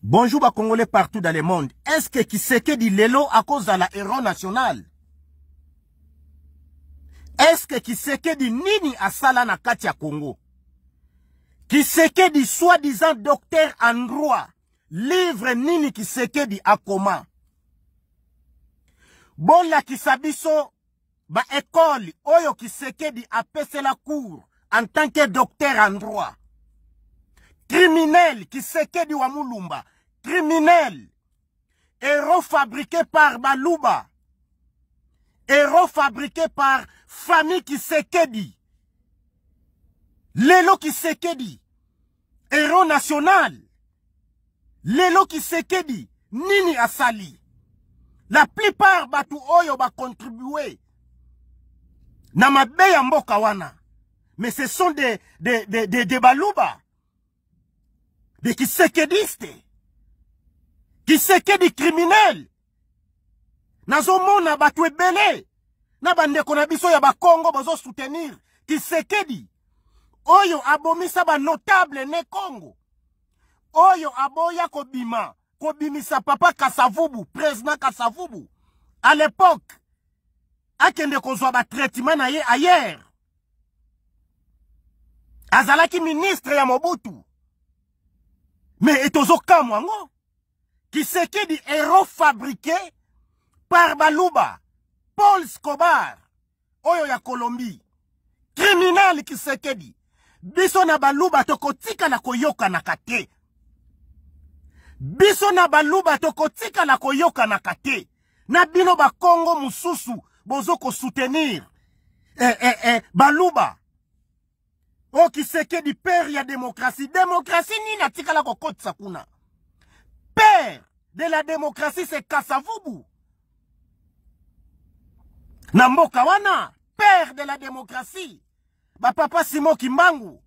Bonjour à Congolais partout dans le monde. Est-ce que Tshisekedi Lelo à cause de la héros national? Est-ce que Tshisekedi Nini asala na kati ya Congo? Tshisekedi soi-disant docteur en droit. Livre Nini Tshisekedi akoma. Bola kisabiso ba école oyo Tshisekedi apese la cour en tant que docteur en droit. Criminel Tshisekedi wa Mulumba. Criminel. Héros fabriqué par Baluba. Héros fabriqué par famille Tshisekedi. Lelo Tshisekedi. Héros national. Lelo Tshisekedi. Nini asali. La plupart batu oyo ba contribuer. Na mabe ya mboka wana. Mais ce sont des Baluba. Des Tshisekedistes. Tshisekedi criminel. Nazomona batu ebele. Na bandeko na biso ya bakongo bozo soutenir Tshisekedi. Oyo abomisa ba notable ne Congo. Oyo aboya kobima. Kobimisa papa Kasavubu, président Kasavubu. À l'époque, akende kozwa ba traitement na ye ailleurs. Azalaki ministre ya Mobutu. Mais etozo kamwango. Tshisekedi héros fabriqué par Baluba. Paul Escobar. Oyo ya Colombie. Criminel Tshisekedi. Biso na Baluba tokotika na koyoka na kate. Biso na Baluba tokotika na koyoka na kate. Na bino ba Congo mususu bozo ko soutenir. Baluba. O Tshisekedi père ya démocratie. Démocratie ni na tika la kokotsa kuna. Père de la démocratie c'est Kasavubu. Namboka wana. Père de la démocratie. Ba papa Simo Kimbangu.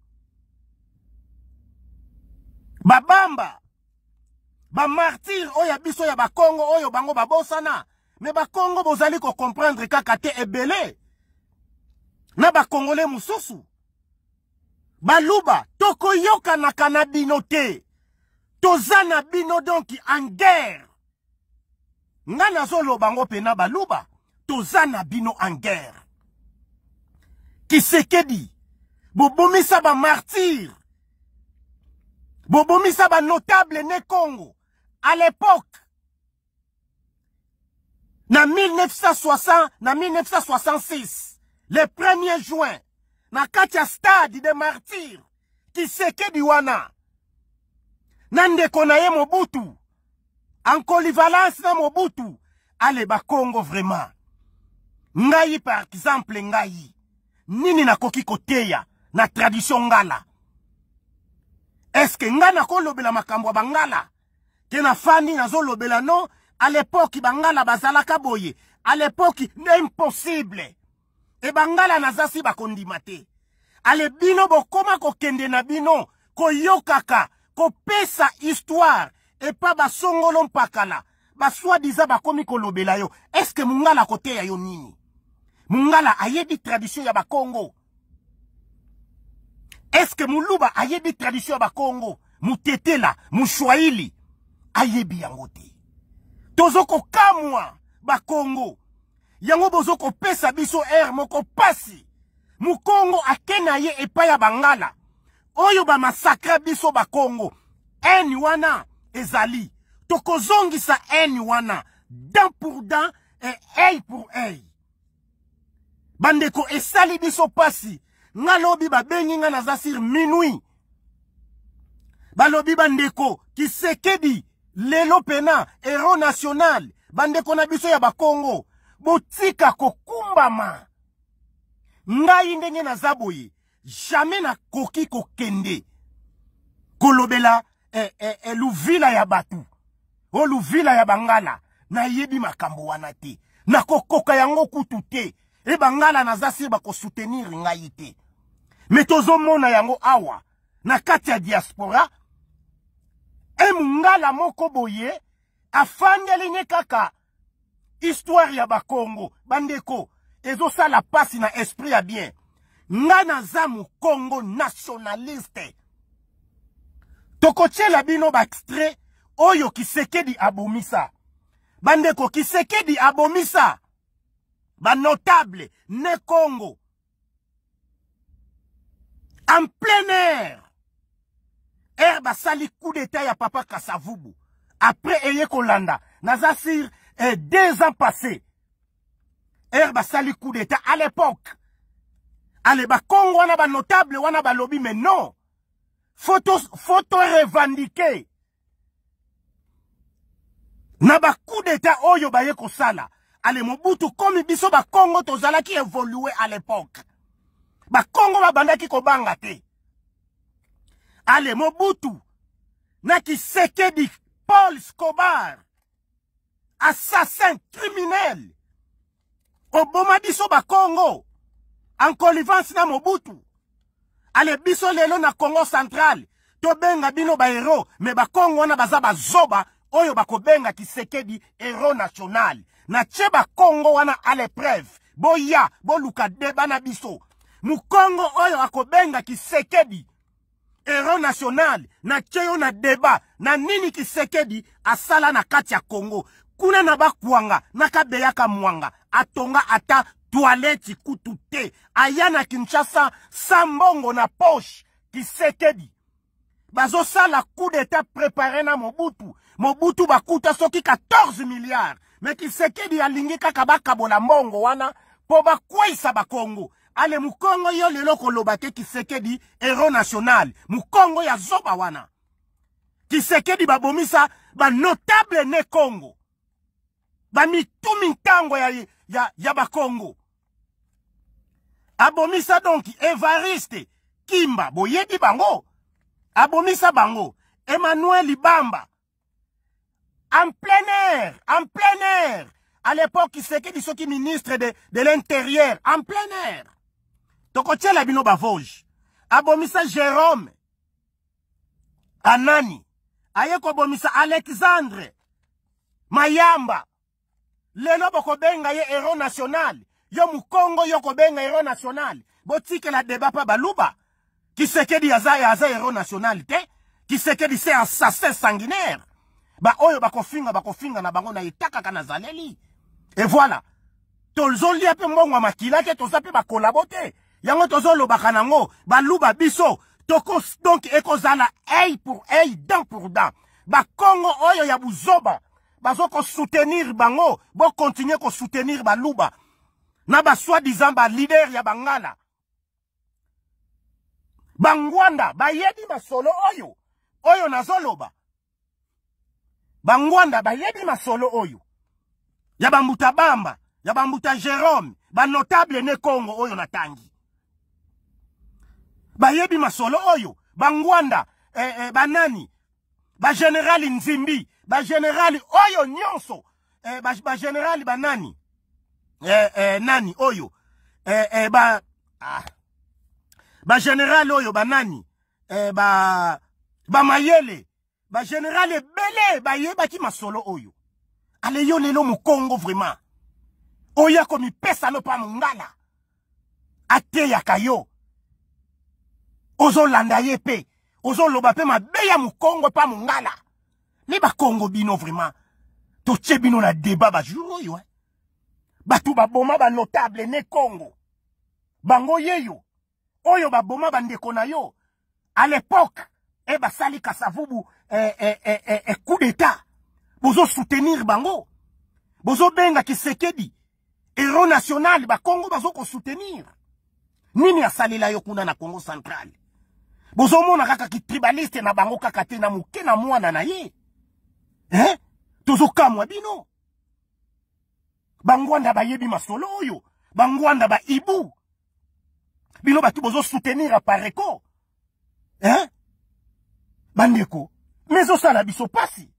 Babamba. Ba martyr oya biso ya ba Congo oyo bango babosana. Mais ba Congo bozali ko comprendre kaka te ebele. Na ba Congolais mususu. Baluba toko yoka na kanabino te. Tozana bino donc en guerre. Ngana zolo bango pena Baluba. Tozana bino en guerre. Tshisekedi. Bobomisa ba martyr. Bobomisa ba notable ne Congo. À l'époque. Na 1960, na 1966. Le 1er juin. Na katia stade de martyr. Tshisekedi wana. Nande konaye Mobutu. En colivalence na Mobutu. Ale ba Congo vraiment. Ngai par exemple ngai. Nini na koki koteya. Na tradition ngala. Est-ce que ngana ko lobela makambo bangala? Kena fani na zo lobela non? À l'époque bangala bazalaka boye. À l'époque impossible. E bangala nazasi bakondimate. Ale bino bokoma ko kende na bino. Ko yokaka. Ko pesa histoire. E pa basongolo mpakala. Baswa diza bakomi ko lobela yo. Est-ce que mungala kote ya yo nini? Mungala ayebi tradition ya bakongo. Est-ce que Muluba ayebi tradition ya bakongo? Mutetela, Mushwaili. Ayebi yango te. Tozoko kamwa bakongo. Yango bozoko pesa biso moko pasi. Mukongo akena ye epa ya bangala. Oyo ba masakra biso bakongo. Eni wana ezali. Tokozongisa eni wana. Dent pour dent et œil pour œil. Bandeko esali biso pasi. Nga lobi ba bengi nga nazasir minuit. Balobi bandeko Tshisekedi lelo pena héros national. Bandeko na biso ya bakongo. Botika kokumbama. Ngai ndenge na zaboye. Jamais na koki kokende. Kolobela luvila ya batu. O luvila ya bangala. Na yebi makambo wana te. Na kokoka yango kutu te. E bangala na zasi bako soutenir ngai te. Metozo mona yango awa. Na kati ya diaspora. E mungala moko boye. Afandeli ne kaka. Histoire ya bakongo. Bandeko. Ezo sa la pasi na esprit ya bien. Nga na zamu Congo nationaliste. Tokotie la bino ba extrait oyo Kisekedi abomisa. Bandeko Kisekedi abomisa. Ba notable ne Congo. En plein air. Air basali coup d'état ya papa Kasavubu. Après Eye Kolanda. Naza sur 2 ans passés. Air basali coup d'état à l'époque. Allez, ba Congo wana ba notable wana ba lobby, mais non. Photo revendiquer. Na ba coup d'état oyo ba ye kosala. Allez, Mobutu comme biso ba Congo tozala qui évolué à l'époque. Ba Congo ba bandaki ko banga te. Allez, Mobutu na Kisekedi Paul Escobar, assassin criminel. Oboma biso ba Congo en connivence na Mobutu. Allez, biso lelo na Congo central. To benga bino ba héros, mais ba Congo na baza ba zoba oyo ba ko benga Kisekedi héros national. Na tche ba Congo wana à l'épreuve. Boya, bo luka deba na biso. Mu Congo oyo akobenga Kisekedi héros national. Na tche yo na deba. Na nini Kisekedi asala na kati ya Congo. Kuna na bakwanga, nakabeyaka mwanga, atonga ata toilette kutu te, ayana Kinshasa, sambongo na poche, Kisekedi. Bazo sala coup d'état préparé na Mobutu. Mobutu bakuta soki 14 milliards. Mais Kisekedi alingi kaka bakabola mbongo wana, po bakwisa ba Congo. Ale mukongo yo lelo kolobake Kisekedi héros national. Mukongo ya zoba wana. Kisekedi babomisa, ba notable ne Congo. Ba mitumi tango ya ba Congo. Abomisa donc Evariste Kimba boyebi bango. Abomisa bango Emmanuel Libamba. En plein air. À l'époque, Kisekedi soki ministre de l'intérieur. En plein air. Tokotia la bino bavoj. Abomisa Jérôme Anani. Ayeko abomisa Alexandre Mayamba. Lelo boko benga ye héros national. Yo mukongo yo ko benga héros national. Botike la débat pa baluba. Kisekedi aza héros national te. Kisekedi c'est assassin sanguinaire. Ba oyo bakofinga na bango na itaka kana zaleli. Et voilà. Tolzoli ape mbongo makila ke tozape ba collaborer. Yango tozolo bakanango baluba biso. Toko donc ekozala œil pour œil, dent pour dent. Ba Congo oyo ya buzoba. Bazo ko soutenir bango, bo continuer ko soutenir baluba. Na ba soi-disant ba leader ya bangala. Bangwanda, ba yebi masolo oyo. Oyo nazoloba. Bangwanda, ba yebi masolo oyo. Ya bambuta Bamba, ya bambuta Jérôme, ba notable ne Congo oyo natangi. Ba yebi masolo oyo. Bangwanda, banani, ba général Nzimbi. Ba général oyo nyonso ba général banani nani oyo ba général oyo banani ba mayele ba général belé ba yebaki masolo oyo. Ale yo lelo mu Congo vraiment oya komi pesa no pa mungala ate ya kayo ozo landa yepe ozo loba pe mabeya mu Congo pa mungala. Mais ba Congo bino vraiment. Toche bino na débat ba jour yo. Batu ba boma ba notable ne Congo. Bango yeyo. Oyo ba boma ba ndeko na yo. À l'époque, ba sali Kasavubu coup d'état. Bozo soutenir bango. Bozo benga Kisekedi. Héros national ba Congo bazo ko soutenir. Nini asali la yo kuna na Congo central. Bozo mona kaka ki tribaliste na bango kaka te na muke na mwana na ye. Tozo kamwa bino. Bangwanda ba yebi masolo oyo. Bangwanda ba ibu. Bino batu bozo soutenir a pareko. Bandeko. Mezo sala biso pasi.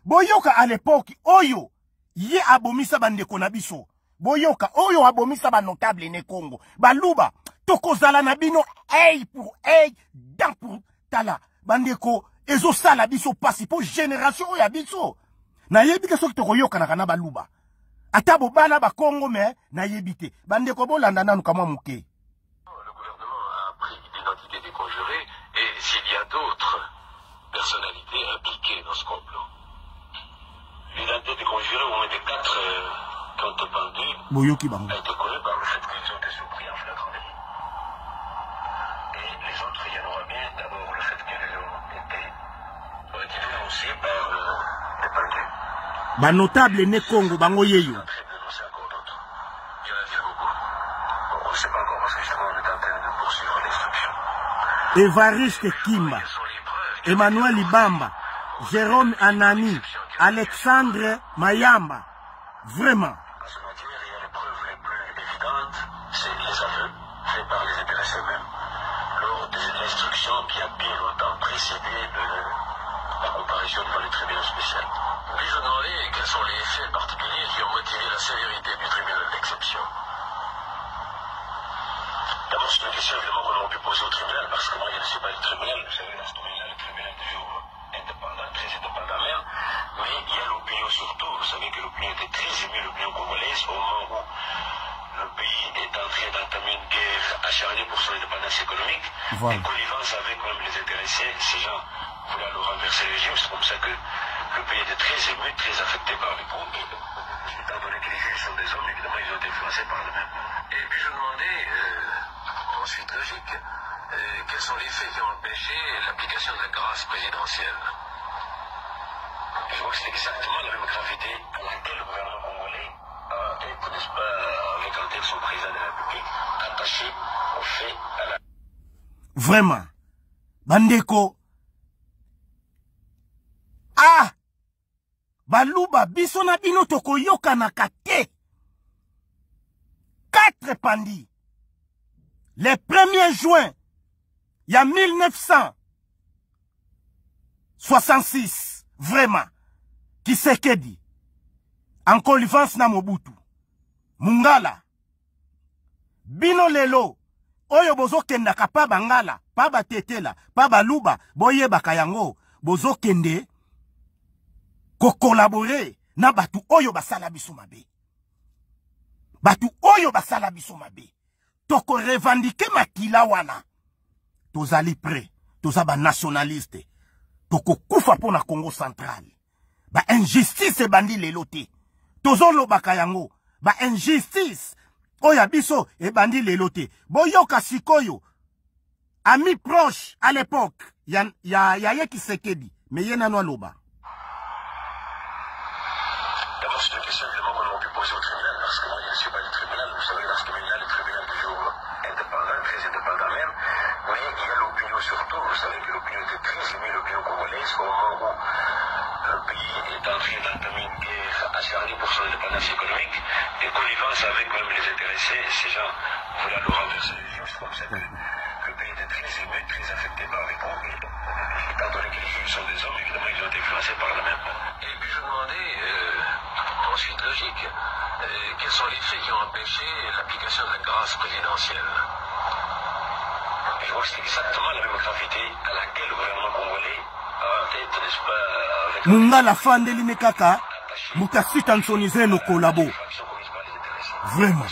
Boyoka à l'époque oyo. Ye abomisa bandeko na biso. Boyoka oyo abomisa ba notable ne Congo. Baluba. Toko zala na bino. Œil pour œil. Dent pour tala. Bandeko. Ezo sala biso pasi po génération oya biso. Na yebite soki toko yoka na kana baluba. Atabo bana ba Congo me na yebite. Bande ko bolanda nanu kama muke. Le gouvernement a pris l'identité des conjurés et s'il y a d'autres personnalités impliquées dans ce complot. été pendu Boyoki Bango. a été connu par le fait qu'ils ont été surpris en flagrant délit. Et les autres, il y en aura bien d'abord le fait qu'ils ont été dénoncés par les pendus. Ba notable ne Congo Bango Yeyo. Très dénoncés encore d'autres. Il y en a-t-il beaucoup? On ne sait pas encore parce que justement on est en train de poursuivre l'instruction. Evariste Kimba, Quelles sont les preuves? Emmanuel Ibamba, Jérôme Anani, Alexandre Mayamba. Vraiment. En ce matière, il y a les preuves les plus évidentes, c'est les aveux faits par les intéressés eux-mêmes lors de l'instruction qui a bien longtemps précédé la comparution devant le tribunal spécial. Puis-je demander quels sont les faits particuliers qui ont motivé la sévérité du tribunal d'exception? D'abord, c'est une question évidemment qu'on aurait pu poser au tribunal, parce que moi je ne suis pas le tribunal, vous savez, dans ce domaine-là, le tribunal est toujours indépendant, très indépendant même, mais il y a l'opinion surtout, vous savez que l'opinion était très émue, l'opinion congolaise, au moment où le pays est en train d'entamer une guerre acharnée pour son indépendance économique, Voilà. et connivence avec même les intéressés, ces gens voulaient alors renverser le régime, c'est comme ça que le pays était très ému, très affecté par les groupes, et étant donné que les juges sont des hommes, évidemment ils ont été influencés par le même. Et puis je demandais, ensuite logique, quels sont les faits qui ont empêché l'application de la grâce présidentielle? Je vois que c'est exactement la même gravité à laquelle le gouvernement congolais a été, n'est-ce pas, avec en tête son président de la République, attaché au fait à la... Vraiment. Bandeko. Ah! Baluba biso na bino tokoyoka na kate. 4 pandis. Le 1er juin, il y a 1966. Vraiment. Qui s'est que dit? En connivence na Mobutu. Mungala. Bino lelo. Oyo bozo kendaka pa bangala. Pa batetela. Pa baluba. Boye bakayango. Bozo kende. Ko collaborer. Na batu oyo basala biso mabe. Batu oyo basala biso mabe. Toko revendiquer makila wana. Tozali prêt. Tozaba nationaliste. Toko kufa po na Congo central. Ba injustice bandi lelo te. Tozolo bakayango. Ba injustice. Oya biso e bandi lelo te. Boyoka sikoyo. Ami proche à l'époque. Ya ye Kisekedi. Mais ye nano aloba. D'abord, c'est une question évidemment qu'on aurait pu poser au tribunal, parce que moi je ne suis pas le tribunal. Vous savez, dans ce domaine-là, le tribunal est toujours indépendant, très indépendant même. Mais il y a l'opinion surtout. Vous savez que l'opinion était très émue, l'opinion congolaise, au moment où le pays est en train d'entamer une guerre acharnée pour son indépendance économique, et connivence avec même les intéressés, ces gens voulaient alors renverser le régime. C'est comme ça que le pays était très ému, très affecté par les groupes, et étant donné que les juges sont des hommes, évidemment ils ont été influencés par le même. Et puis je demandais, ensuite logique, quels sont les faits qui ont empêché l'application de la grâce présidentielle? Je vois que c'est exactement la même gravité à laquelle le gouvernement congolais a en tête, n'est-ce pas, avec... Mungala fandeli mekaka. Mutasita nsonize no kolabo. Vraiment.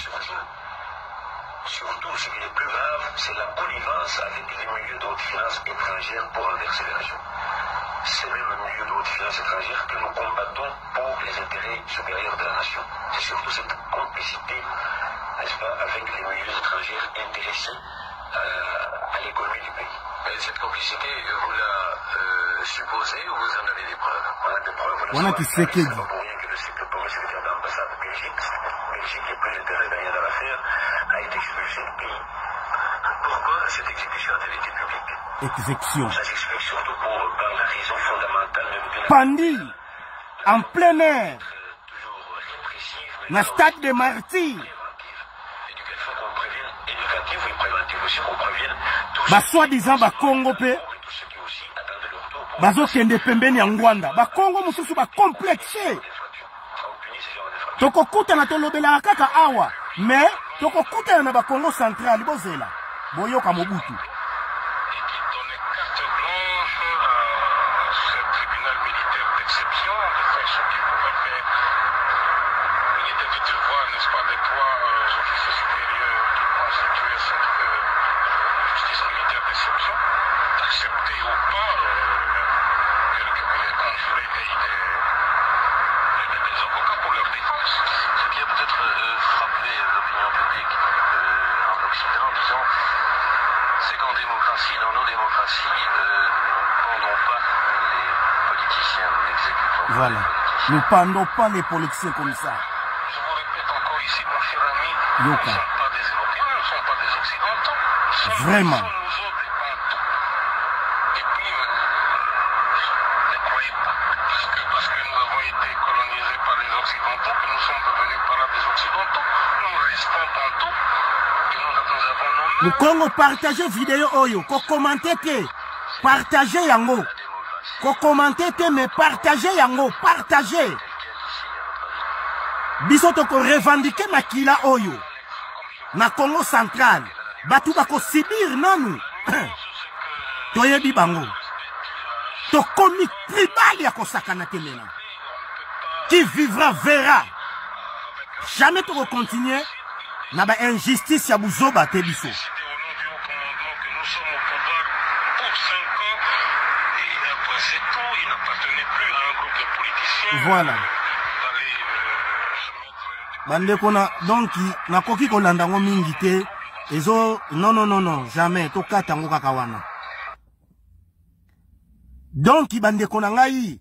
Surtout, ce qui est le plus grave, c'est la connivence avec les milieux de haute finance étrangères pour renverser les régions. C'est même le milieu de haute finance étrangère que nous combattons pour les intérêts supérieurs de la nation. C'est surtout cette complicité, n'est-ce pas, avec les milieux étrangers intéressés à l'économie du pays. Et cette complicité, vous la supposez ou vous en avez des preuves? On a des preuves. On a qui sait que... C'est pas pour rien que le premier secrétaire d'ambassade de Belgique, qui est plus intérêt derrière dans l'affaire, a été expulsé du pays. Pourquoi cette exécution a-t-elle été publique? Exécution. Ça s'explique surtout par la raison fondamentale de la... Pandi. En plein air. Toujours répressive, mais Na stade de martyrs. Ba soi-disant ba Congo pe. Bazo kende pembeni ya Ngwanda. Ba Congo mususu ba complexe. Toko kuta na tolobela kaka awa. Mais toko kuta na ba Congo central bozela. Boyoka Mobutu. Voilà. Nous pendons pas les politiciens comme ça. Je vous répète encore ici, mon cher ami, nous ne Yoka. sommes pas des Européens, nous ne sommes pas des Occidentaux. Vraiment. Nous autres les Bantous. Et puis, ne croyez pas parce que nous avons été colonisés par les Occidentaux, que nous sommes devenus par là des Occidentaux, nous restons Bantous. Et nous avons nos Le Congo partagez vidéo oyo, ko commenter te, partagez yango. Ko commenter te, mais partagez yango, partagez. Biso to ko revendiquer makila oyo. Na Congo central, batu bako sibir nanu. Toyebi bango. To komi tribal ya kosakana temena. Qui vivra verra. Jamais to continuer na ba injustice ya buzoba te biso. Voilà. Bande kona donc na koki kolanda ngo mingi te ezo non jamais to kata ngo kaka wana. Donc bande kona ngai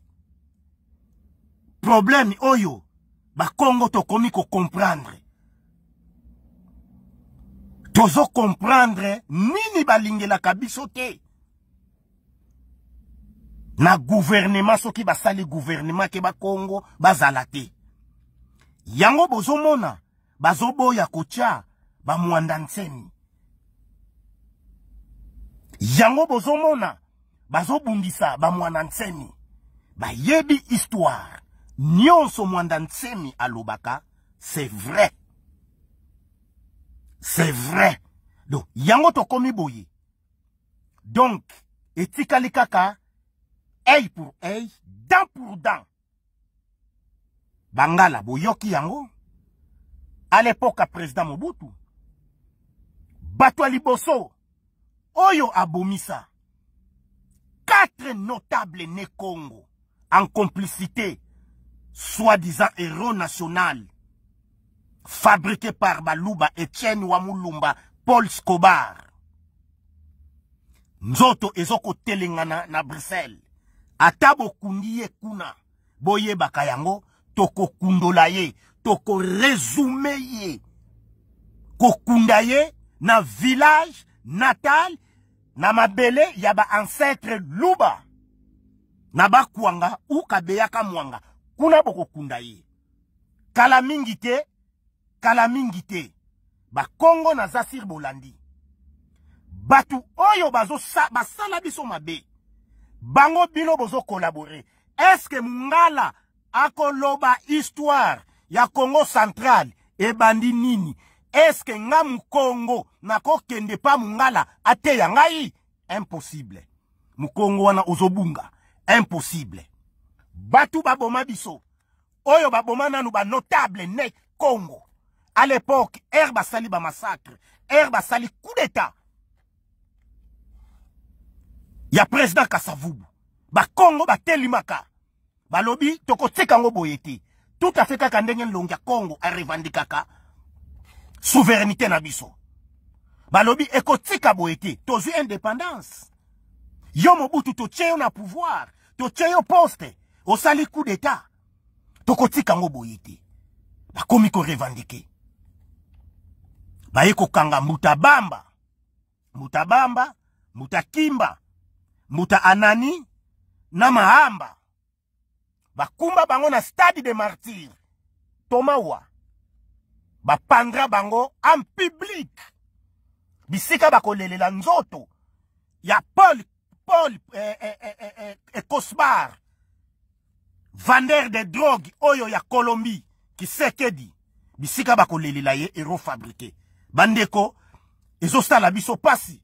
problème oyo ba Congo to komi ko comprendre. Tozo comprendre nini balingela kabiso te. Na gouvernement soki basali gouvernement ke ba Congo bazala te. Yango bozomona bazoboya kocha ba Mwanda Nsemi. Yango bozomona bazobundisa ba Mwanda Nsemi. Ba yebi histoire. Nyonso Mwanda Nsemi alobaka, c'est vrai. C'est vrai. Donc yango to komi boye. Donc etikali kaka œil pour œil, dent pour dent. Bangala boyoki yango. À l'époque, président Mobutu. Batwa Liboso. Oyo abomisa. 4 notables né Congo. En complicité. Soi-disant héros national. Fabriqué par Baluba, Etienne Wamulumba, Paul Scobar. Nzoto ezoko telengana na Bruxelles. Atabo kundiye kuna. Boye bakayango. Toko kundola ye. Toko resume ye. Kokunda ye. Na village natal. Na mabele yaba ancêtre Luba. Na bakwanga ou kabeyaka mwanga. Kuna boko kunda ye. Kalamingite. Kalamingite. Ba Congo na Zasir Bolandi. Batu oyo basala biso mabe. Bango bino bozo collaborer. Est-ce que Mungala akoloba histoire ya Congo central e bandi nini? Est-ce que ngam Congo nako kende pa Mungala ate ya ngai? Impossible. Mukongo wana ozobunga. Impossible. Batu baboma biso. Oyo baboma nanu ba notable ne Congo. À l'époque, Herba Sali ba massacre. Herba Sali coup d'état. Ya président Kasavubu. Ba Congo ba telimaka. Ba lobi toko tsekango boyeti. Tout à fait kaka ndenge longia Congo a revendikaka. Souveraineté na biso. Ba lobi eko tsika boyeti. Tozu indépendance. Yo Mobutu to tcheyo na pouvoir. To tcheyo poste. O sali coup d'état. Toko tsekango boyeti. Ba komi ko revendike. Ba eko kanga Mutabamba. Mutabamba. Mutakimba. Muta Anani na Mahamba. Bakumba bango na stade de martyrs. Tomawa. Bapandra bango en public. Bisika bakolelela nzoto. Ya Paul Kosbar. Vendeur de drogue oyo ya Colombie. Ki sekedi. Bisika bakolelela ye héros fabriqué. Bandeko. Ezosta la biso pasi.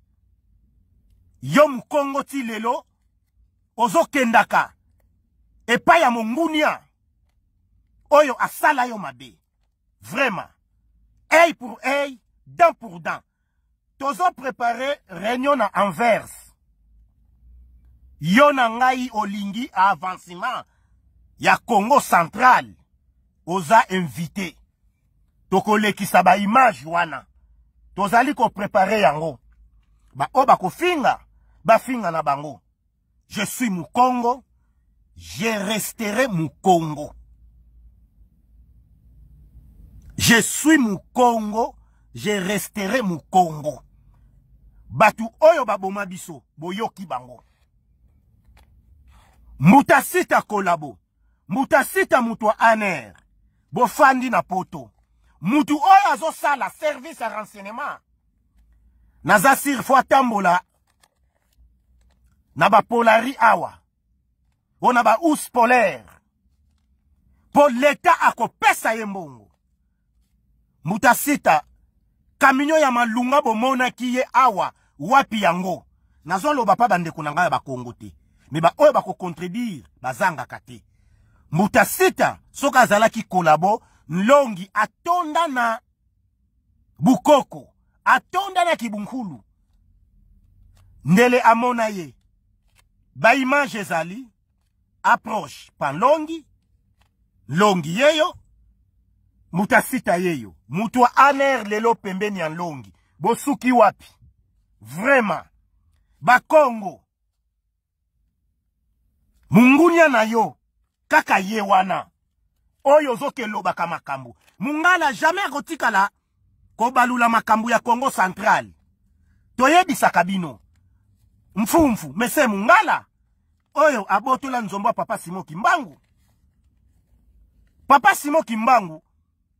Yom Congo ti lelo, ozo kendaka, epa ya mongunia, oyo asala yo mabe. Vraiment. Œil pour œil, dent pour dent. Tozo préparé réunion na Anvers. Yona ngai olingi à avancement. Ya Congo central. Oza invité. Toko lekisa ba image wana. Tozali ko préparer yango. Ba oba ko finga. Bafinga na bango. Je suis Mukongo. je resterai Mukongo. Je suis Mukongo, je resterai Mukongo. Batu oyo baboma biso, boyoki bango. Mutasita kolabo, mutasita mutwa aner, bofandi na poto. Mutu oyo azosala service à renseignement. Nazasir fwa tambola, na ba polari awa. On a ba ous polaire. Pour l'État akopesa yembongo. Mutasita, kaminyo ya malunga bomona kiye awa, wapi yango. Nazon lo ba pa bande kunanga ya ba Kongo te. Me ba oyo ba ko contredire, ba zanga kate. Mutasita, soka zalaki kolabo, nlongi atonda na Bukoko. Atonda na Kibunkulu. Ndele amona ye. Ba image ezali. Approche pan longi. Longi yeyo. Mutasita yeyo. Mutwa aner lelo pembeni ya longi. Bosuki wapi. Vraiment. Ba Kongo. Mungunya na yo. Kaka ye wana. Oyo zoke loba kamakambu. Mungala jamais rotikala. Kobalula makambu ya Congo Central. Toyebi sakabino. Mfumfu. Mese mungala. Oyo abotola nzombo papa Simo Kimbangu. Papa Simo Kimbangu.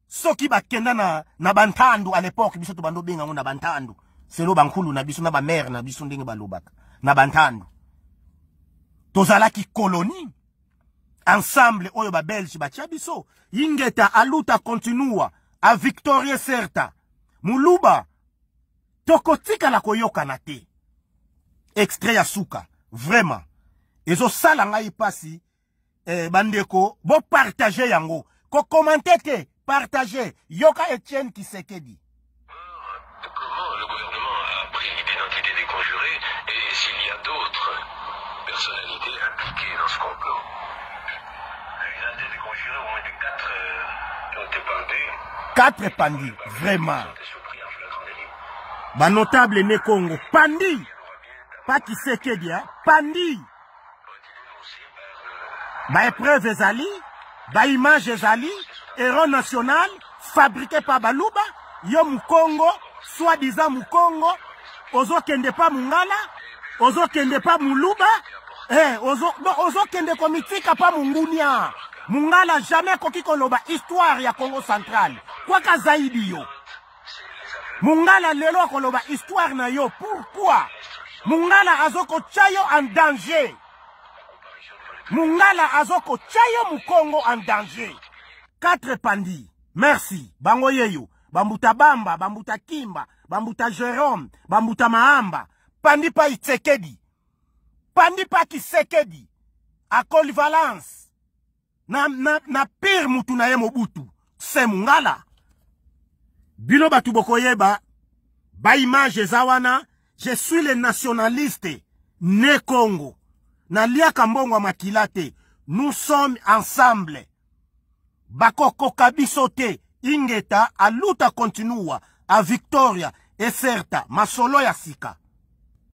Soki bakenda na bantandu à l'époque. Biso to bando benga na bantandu. Selo bankulu na biso na ba mère na biso ndenge balobaka. Na bantandu. Tozalaki colonie. Ensemble oyo ba Belge ba biso. Yingeta aluta continua. A Victoria certa. Muluba. Tokotika la koyoka na te. Extrait ya suka. Vraiment. Ezo sala ngai pasi. Bandeko. Bo partager yango. Ko commenter te. Partager. Yoka Etienne Tshisekedi. Comment le gouvernement a pris l'identité des conjurés et s'il y a d'autres personnalités impliquées dans ce complot? L'identité des conjurés, au moins de 4 ont été pendus. 4 pandis, vraiment. Ba notable ne Congo. Pandi. Pas Tshisekedi, hein. Pandi. Ba épreuve ezali. Ba image ezali. Héros national. Fabriqué par Baluba. Yo Mukongo. Soi-disant Mukongo. Ozo kende pa Mungala. Ozo kende pa Muluba. Ozo kende komitika pa Mungunia. Mungala jamais koki koloba histoire ya Congo Central. Kwa kazaidi yo. Mungala lelo koloba histoire na yo. Pourquoi? Mungala azoko chayo en danger. Mungala azoko chayo Mukongo en danger. 4 pandis. Merci. Bango yeyo. Bambuta Bamba, Bambuta Kimba, Bambuta Jérôme, Bambuta Mahamba. Pandi pa Tshisekedi. Pandi pa Tshisekedi. A Colivalence. Na pire mutu na ye Mobutu. Se Mungala. Bilo batu bokoyeba. Ba image zawana. Je suis le nationaliste. Ne Congo. Na lia kambongo makilate. Nous sommes ensemble. Bakoko kabisote. Ingeta aluta continua. A Victoria. Et certa. Masolo ya sika.